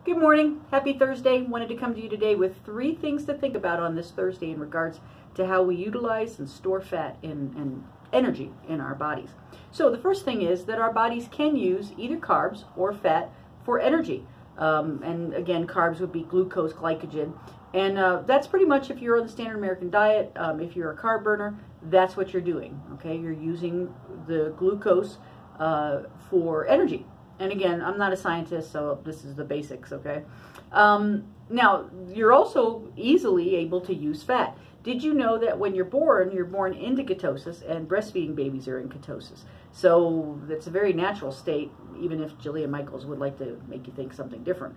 Good morning. Happy Thursday. Wanted to come to you today with 3 things to think about on this Thursday in regards to how we utilize and store fat and energy in our bodies. So the first thing is that our bodies can use either carbs or fat for energy. And again, carbs would be glucose, glycogen. And that's pretty much if you're on the standard American diet. If you're a carb burner, that's what you're doing. Okay, you're using the glucose for energy. And again, I'm not a scientist, so this is the basics, okay? Now, you're also easily able to use fat. Did you know that when you're born into ketosis, and breastfeeding babies are in ketosis? So that's a very natural state, even if Jillian Michaels would like to make you think something different.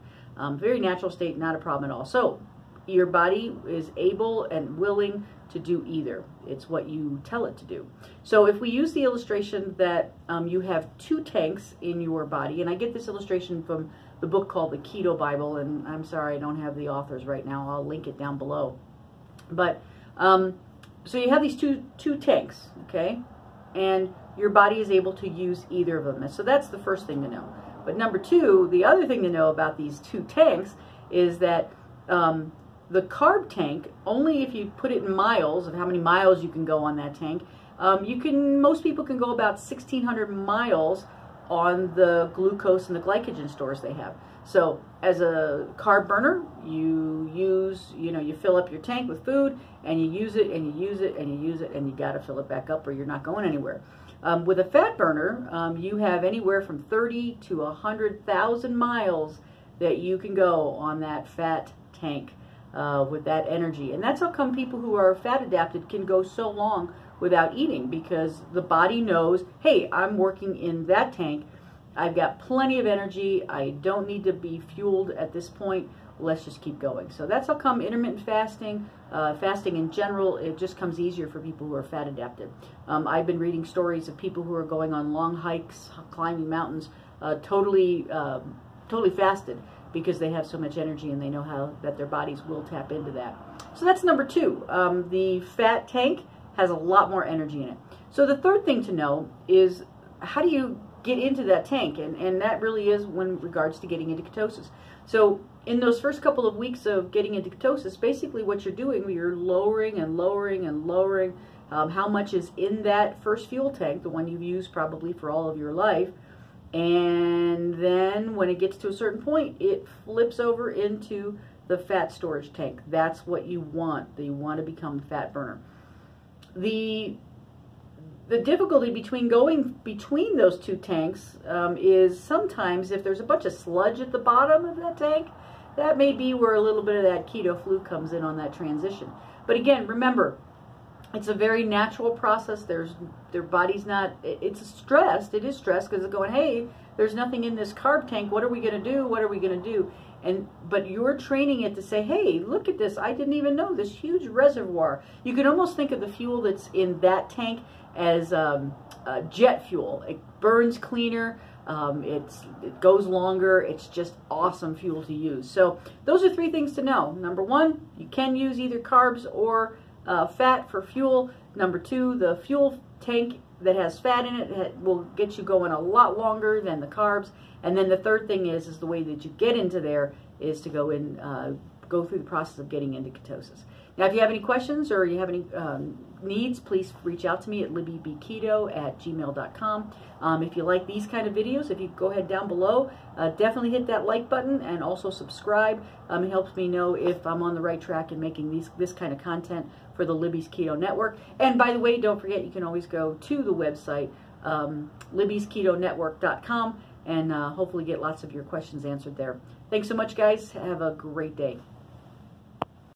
Very natural state, not a problem at all. So your body is able and willing to do either. It's what you tell it to do. So if we use the illustration that you have 2 tanks in your body, and I get this illustration from the book called The Keto Bible, and I'm sorry I don't have the authors right now. I'll link it down below. But so you have these two tanks, okay? And your body is able to use either of them. And so that's the first thing to know. But number 2, the other thing to know about these 2 tanks is that the carb tank, only if you put it in miles of how many miles you can go on that tank, most people can go about 1,600 miles on the glucose and the glycogen stores they have. So as a carb burner, you fill up your tank with food and you use it and you use it and you use it and you got to fill it back up or you're not going anywhere. With a fat burner, you have anywhere from 30 to 100,000 miles that you can go on that fat tank. With that energy. And that's how come people who are fat adapted can go so long without eating, because the body knows, hey, I'm working in that tank. I've got plenty of energy. I don't need to be fueled at this point. Let's just keep going. So that's how come intermittent fasting, fasting in general, it just comes easier for people who are fat adapted. I've been reading stories of people who are going on long hikes, climbing mountains, totally fasted, because they have so much energy and they know how that their bodies will tap into that. So that's number 2. The fat tank has a lot more energy in it. So the third thing to know is, how do you get into that tank? And that really is when regards to getting into ketosis. So in those first couple of weeks of getting into ketosis, basically what you're doing, you're lowering and lowering and lowering how much is in that first fuel tank, the one you've used probably for all of your life. And then when it gets to a certain point, it flips over into the fat storage tank. That's what you want. You want to become a fat burner. The difficulty between going between those 2 tanks is sometimes if there's a bunch of sludge at the bottom of that tank, that may be where a little bit of that keto flu comes in on that transition. But again, remember, it's a very natural process. Their body's not, it's stressed. It is stressed because it's going, hey, there's nothing in this carb tank. What are we going to do? What are we going to do? But you're training it to say, hey, look at this. I didn't even know this huge reservoir. You can almost think of the fuel that's in that tank as jet fuel. It burns cleaner. It goes longer. It's just awesome fuel to use. So those are 3 things to know. Number 1, you can use either carbs or fat for fuel. Number 2, the fuel tank that has fat in it will get you going a lot longer than the carbs. And then the third thing is the way that you get into there is to go through the process of getting into ketosis. Now, if you have any questions or you have any needs, please reach out to me at libbybketo@gmail.com. If you like these kind of videos, if you go ahead down below, definitely hit that like button and also subscribe. It helps me know if I'm on the right track in making this kind of content for the Libby's Keto Network. And by the way, don't forget, you can always go to the website, libbysketonetwork.com, and hopefully get lots of your questions answered there. Thanks so much, guys. Have a great day.